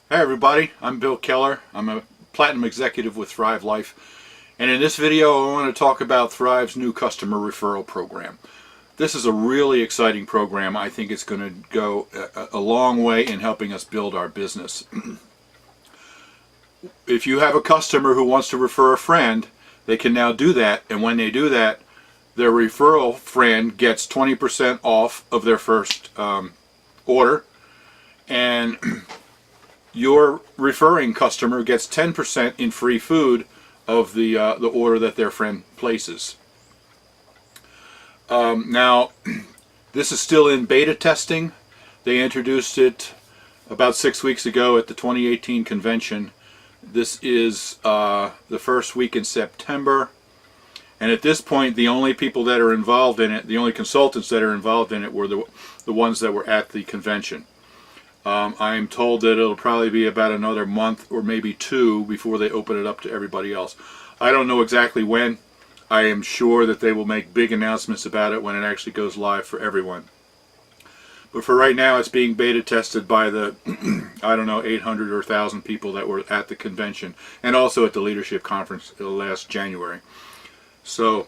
Hey everybody, I'm Bill Keller. I'm a Platinum Executive with Thrive Life. And in this video I want to talk about Thrive's new customer referral program. This is a really exciting program. I think it's going to go a long way in helping us build our business. If you have a customer who wants to refer a friend, they can now do that, and when they do that, their referral friend gets 20% off of their first order, and your referring customer gets 10% in free food of the order that their friend places. Now, this is still in beta testing. They introduced it about 6 weeks ago at the 2018 convention. This is the first week in September. And at this point, the only people that are involved in it, the only consultants that are involved in it, were the ones that were at the convention. I'm told that it'll probably be about another month or maybe two before they open it up to everybody else. I don't know exactly when. I am sure that they will make big announcements about it when it actually goes live for everyone. But for right now, it's being beta tested by the, I don't know, 800 or 1,000 people that were at the convention and also at the leadership conference last January. So,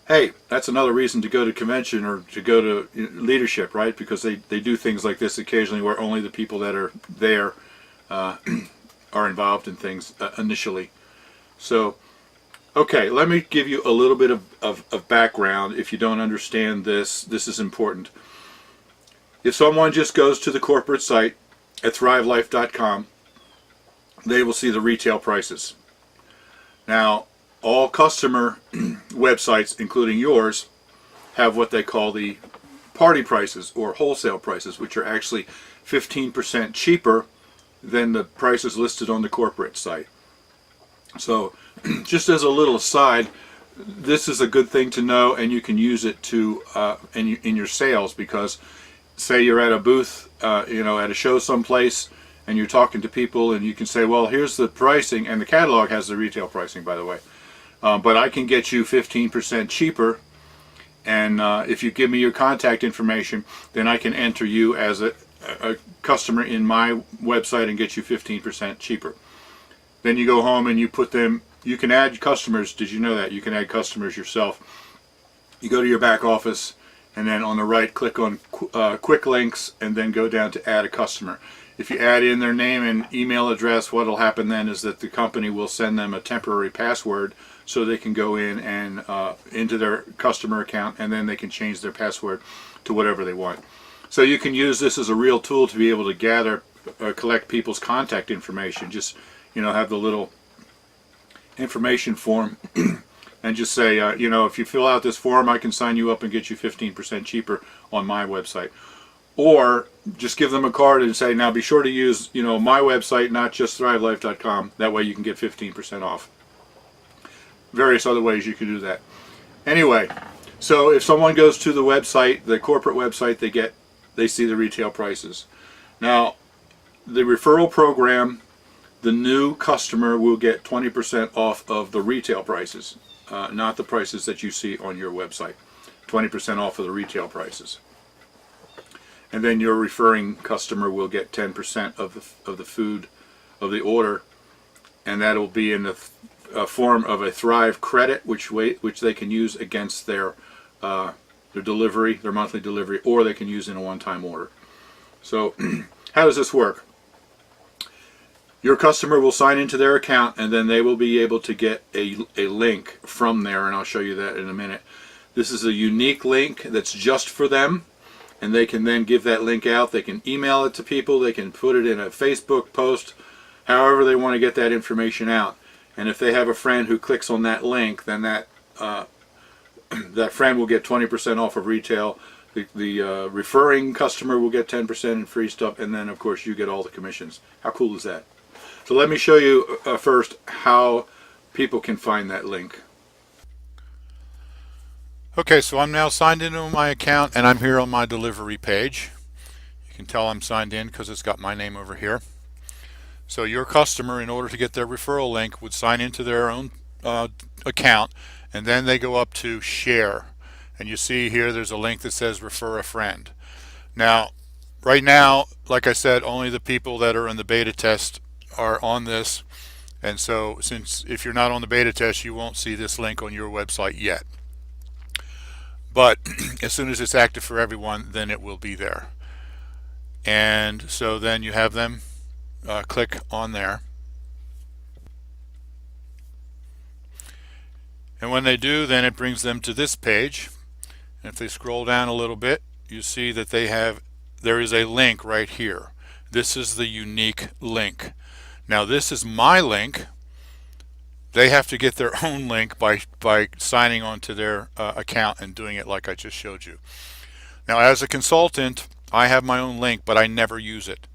hey, that's another reason to go to convention or to go to leadership, right? Because they do things like this occasionally where only the people that are there are involved in things initially. So, okay, let me give you a little bit of background. If you don't understand this, this is important. If someone just goes to the corporate site at thrivelife.com, they will see the retail prices. Now, all customer websites, including yours, have what they call the party prices or wholesale prices, which are actually 15% cheaper than the prices listed on the corporate site. So, just as a little aside, this is a good thing to know, and you can use it to in your sales, because say you're at a booth, at a show someplace, and you're talking to people, and you can say, well, here's the pricing, and the catalog has the retail pricing, by the way. But I can get you 15% cheaper, and if you give me your contact information, then I can enter you as a customer in my website and get you 15% cheaper. Then you go home and you put them, you can add customers. Did you know that? You can add customers yourself. You go to your back office, and then on the right, click on quick links, and then go down to add a customer. If you add in their name and email address, what will happen then is that the company will send them a temporary password so they can go in and into their customer account, and then they can change their password to whatever they want. So you can use this as a real tool to be able to gather, collect people's contact information. Just, have the little information form and just say, if you fill out this form, I can sign you up and get you 15% cheaper on my website. Or just give them a card and say, now be sure to use, my website, not just thrivelife.com. That way you can get 15% off. Various other ways you can do that. Anyway, so if someone goes to the website, the corporate website, they see the retail prices. Now, the referral program, the new customer will get 20% off of the retail prices, not the prices that you see on your website. 20% off of the retail prices. And then your referring customer will get 10% of the food of the order, and that will be in the form of a Thrive credit, which they can use against their delivery, their monthly delivery, or they can use in a one-time order. So, how does this work? Your customer will sign into their account, and then they will be able to get a link from there, and I'll show you that in a minute. This is a unique link that's just for them, and they can then give that link out. They can email it to people. They can put it in a Facebook post, however they want to get that information out. And if they have a friend who clicks on that link, then that friend will get 20% off of retail. The referring customer will get 10% in free stuff, and then, of course, you get all the commissions. How cool is that? So let me show you first how people can find that link. Okay, so I'm now signed into my account, and I'm here on my delivery page. You can tell I'm signed in because it's got my name over here. So your customer, in order to get their referral link, would sign into their own account, and then they go up to share. And you see here there's a link that says refer a friend. Now, right now, like I said, only the people that are in the beta test are on this. And so since if you're not on the beta test, you won't see this link on your website yet. But as soon as it's active for everyone, then it will be there. And so then you have them click on there. And when they do, then it brings them to this page. And if they scroll down a little bit, you see that there is a link right here. This is the unique link. Now this is my link. They have to get their own link by signing on to their account and doing it like I just showed you. Now as a consultant, I have my own link, but I never use it.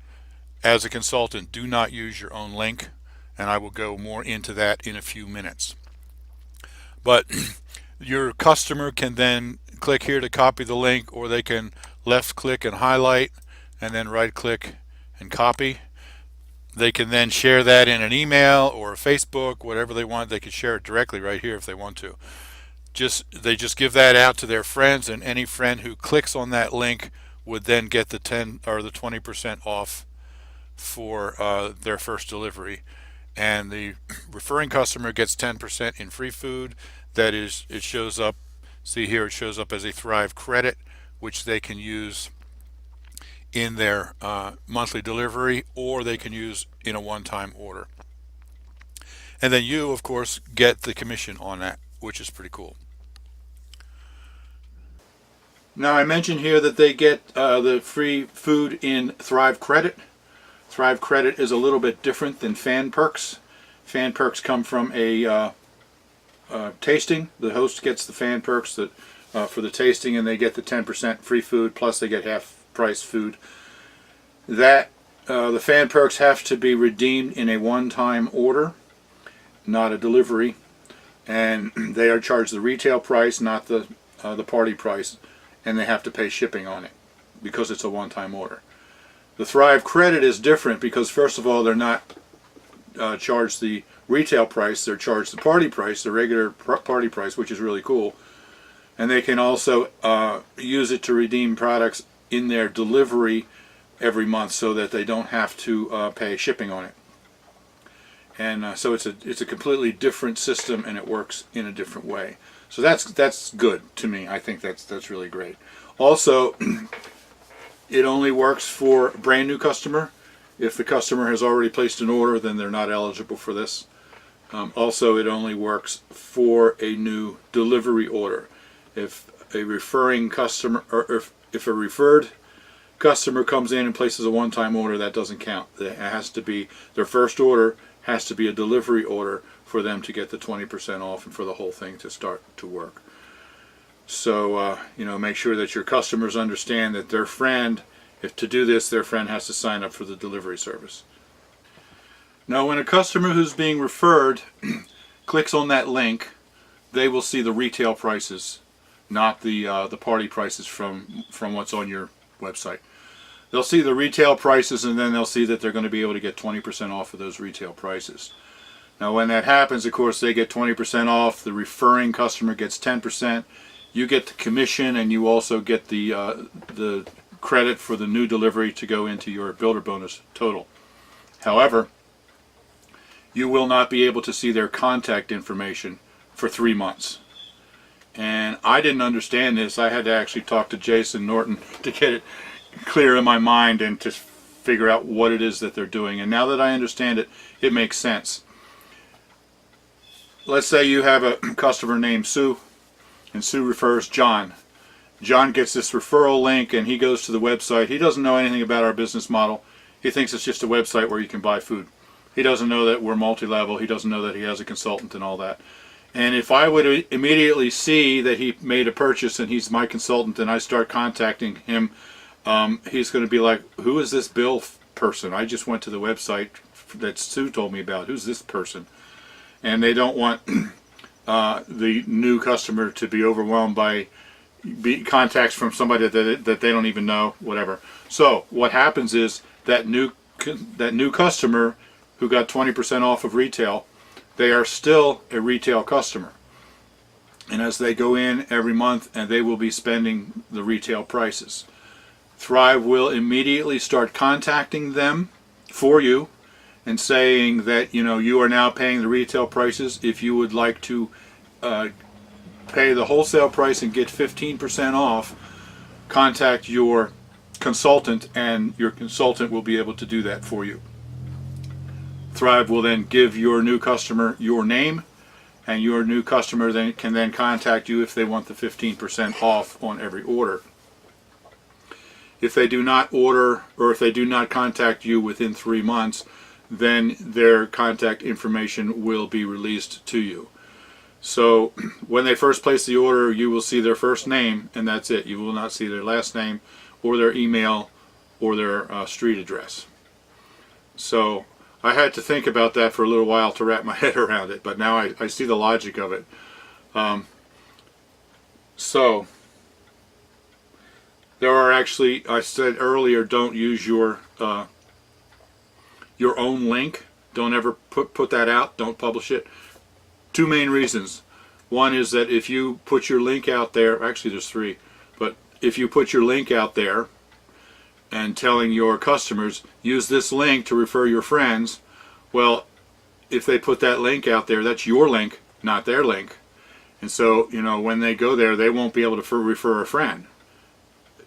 As a consultant, do not use your own link, and I will go more into that in a few minutes. But your customer can then click here to copy the link, or they can left click and highlight and then right click and copy. They can then share that in an email or Facebook, whatever they want. They can share it directly right here if they want to. They just give that out to their friends, and any friend who clicks on that link would then get the 10 or the 20% off for their first delivery. And the referring customer gets 10% in free food. That is, it shows up, see here, it shows up as a Thrive credit, which they can use in their monthly delivery, or they can use in a one-time order. And then you, of course, get the commission on that, which is pretty cool. Now I mentioned here that they get the free food in Thrive Credit. Thrive Credit is a little bit different than Fan Perks. Fan Perks come from a tasting. The host gets the Fan Perks for the tasting, and they get the 10% free food, plus they get half-price food. The Fan Perks have to be redeemed in a one-time order, not a delivery, and they are charged the retail price, not the party price, and they have to pay shipping on it because it's a one-time order. The Thrive Credit is different because, first of all, they're not charged the retail price, they're charged the party price, the regular party price, which is really cool. And they can also use it to redeem products in their delivery every month so that they don't have to pay shipping on it. And so it's a completely different system, and it works in a different way. So that's good to me. I think that's really great. Also, it only works for a brand new customer. If the customer has already placed an order, then they're not eligible for this. Also, it only works for a new delivery order. If a referring customer, or if a referred customer comes in and places a one-time order, that doesn't count. It has to be, their first order has to be a delivery order for them to get the 20% off and for the whole thing to start to work. So, make sure that your customers understand that their friend, if to do this, their friend has to sign up for the delivery service. Now, when a customer who's being referred clicks on that link, they will see the retail prices, not the party prices from what's on your website. They'll see the retail prices, and then they'll see that they're going to be able to get 20% off of those retail prices. Now, when that happens, of course, they get 20% off. The referring customer gets 10%. You get the commission, and you also get the credit for the new delivery to go into your builder bonus total. However, you will not be able to see their contact information for 3 months. And I didn't understand this. I had to actually talk to Jason Norton to get it clear in my mind and to figure out what it is that they're doing. And now that I understand it, it makes sense. Let's say you have a customer named Sue, and Sue refers John. John gets this referral link, and he goes to the website. He doesn't know anything about our business model. He thinks it's just a website where you can buy food. He doesn't know that we're multi-level. He doesn't know that he has a consultant and all that. And if I would immediately see that he made a purchase and he's my consultant, and I start contacting him, he's going to be like, who is this Bill person? I just went to the website that Sue told me about. Who's this person? And they don't want the new customer to be overwhelmed by contacts from somebody that they don't even know, whatever. So what happens is that new customer who got 20% off of retail, they are still a retail customer. And as they go in every month, and they will be spending the retail prices. Thrive will immediately start contacting them for you and saying that you are now paying the retail prices. If you would like to pay the wholesale price and get 15% off, contact your consultant, and your consultant will be able to do that for you. Thrive will then give your new customer your name, and your new customer can then contact you if they want the 15% off on every order. If they do not order, or if they do not contact you within 3 months, then their contact information will be released to you. So when they first place the order, you will see their first name, and that's it. You will not see their last name or their email or their street address. So I had to think about that for a little while to wrap my head around it, but now I see the logic of it. So there are actually, I said earlier, don't use your own link. Don't ever put that out. Don't publish it. 2 main reasons. One is that if you put your link out there, actually there's 3, but if you put your link out there and telling your customers, use this link to refer your friends, well, if they put that link out there, that's your link, not their link. And so, when they go there, they won't be able to refer a friend.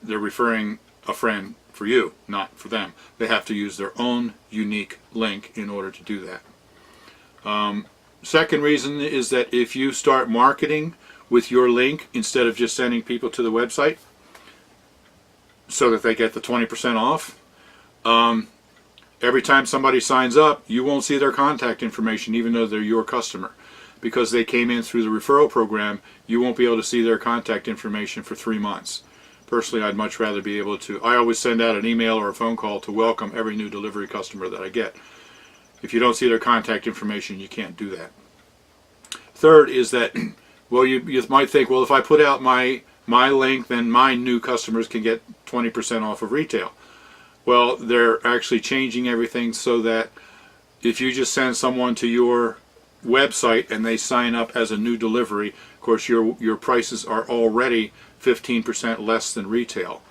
They're referring a friend for you, not for them. They have to use their own unique link in order to do that. Second reason is that if you start marketing with your link instead of just sending people to the website so that they get the 20% off, every time somebody signs up, you won't see their contact information even though they're your customer. Because they came in through the referral program, you won't be able to see their contact information for 3 months. Personally, I'd much rather be able to. I always send out an email or a phone call to welcome every new delivery customer that I get. If you don't see their contact information, you can't do that. Third is that, well, you might think, well, if I put out my link, then my new customers can get 20% off of retail. Well, they're actually changing everything so that if you just send someone to your website and they sign up as a new delivery, of course your prices are already 15% less than retail.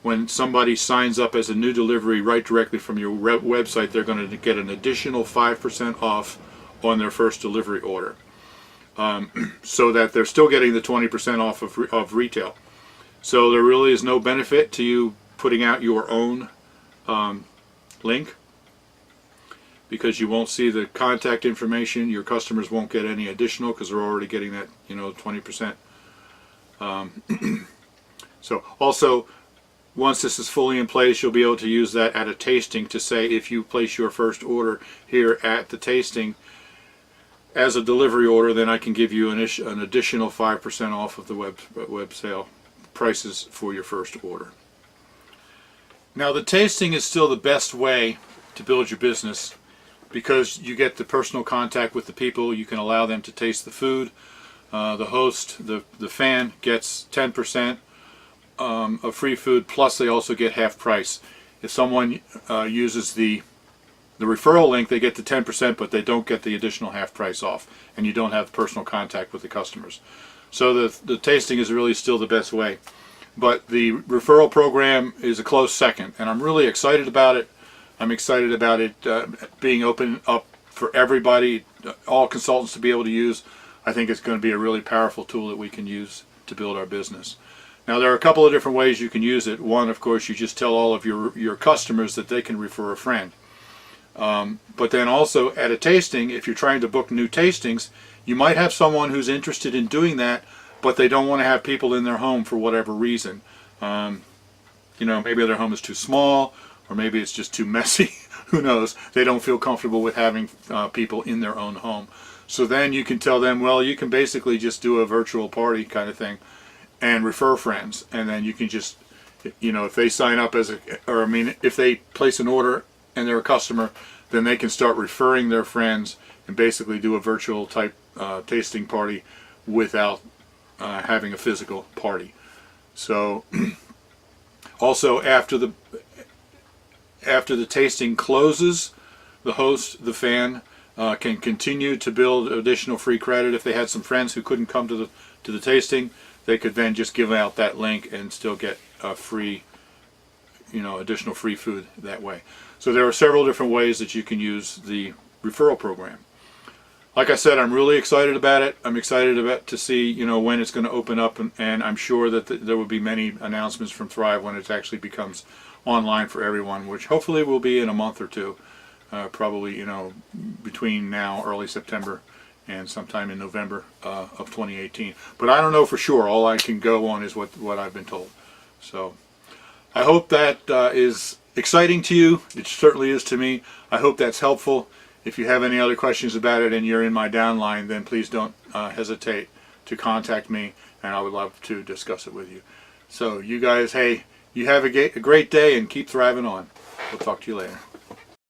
When somebody signs up as a new delivery right directly from your website, they're going to get an additional 5% off on their first delivery order, so that they're still getting the 20% off of retail. So there really is no benefit to you putting out your own link, because you won't see the contact information. Your customers won't get any additional because they're already getting that 20%. So also, once this is fully in place, you'll be able to use that at a tasting to say, if you place your first order here at the tasting as a delivery order, then I can give you an additional 5% off of the web sale prices for your first order. Now, the tasting is still the best way to build your business, because you get the personal contact with the people. You can allow them to taste the food. The host, the fan, gets 10% of free food, plus they also get half price. If someone uses the referral link, they get the 10%, but they don't get the additional half price off, and you don't have personal contact with the customers. So the tasting is really still the best way. But the referral program is a close second, and I'm really excited about it. I'm excited about it being open up for everybody, all consultants to be able to use. I think it's going to be a really powerful tool that we can use to build our business. Now, there are a couple of different ways you can use it. One, of course, you just tell all of your customers that they can refer a friend. But then also at a tasting, if you're trying to book new tastings, you might have someone who's interested in doing that, but they don't want to have people in their home for whatever reason. Maybe their home is too small, or maybe it's just too messy. Who knows? They don't feel comfortable with having people in their own home. So then you can tell them, well, you can basically just do a virtual party kind of thing and refer friends. And then you can just, if they sign up if they place an order and they're a customer, then they can start referring their friends and basically do a virtual type tasting party without having a physical party. So also after the tasting closes, the host, the fan, can continue to build additional free credit. If they had some friends who couldn't come to the tasting, they could then just give out that link and still get free additional free food that way. So there are several different ways that you can use the referral program. Like I said, I'm really excited about it. I'm excited to see when it's going to open up, and I'm sure that there will be many announcements from Thrive when it actually becomes online for everyone, which hopefully will be in a month or two, probably between now, early September, and sometime in November of 2018. But I don't know for sure. All I can go on is what I've been told. So I hope that is exciting to you. It certainly is to me. I hope that's helpful. If you have any other questions about it and you're in my downline, then please don't hesitate to contact me, and I would love to discuss it with you. So you guys, hey, you have a great day and keep thriving on. We'll talk to you later.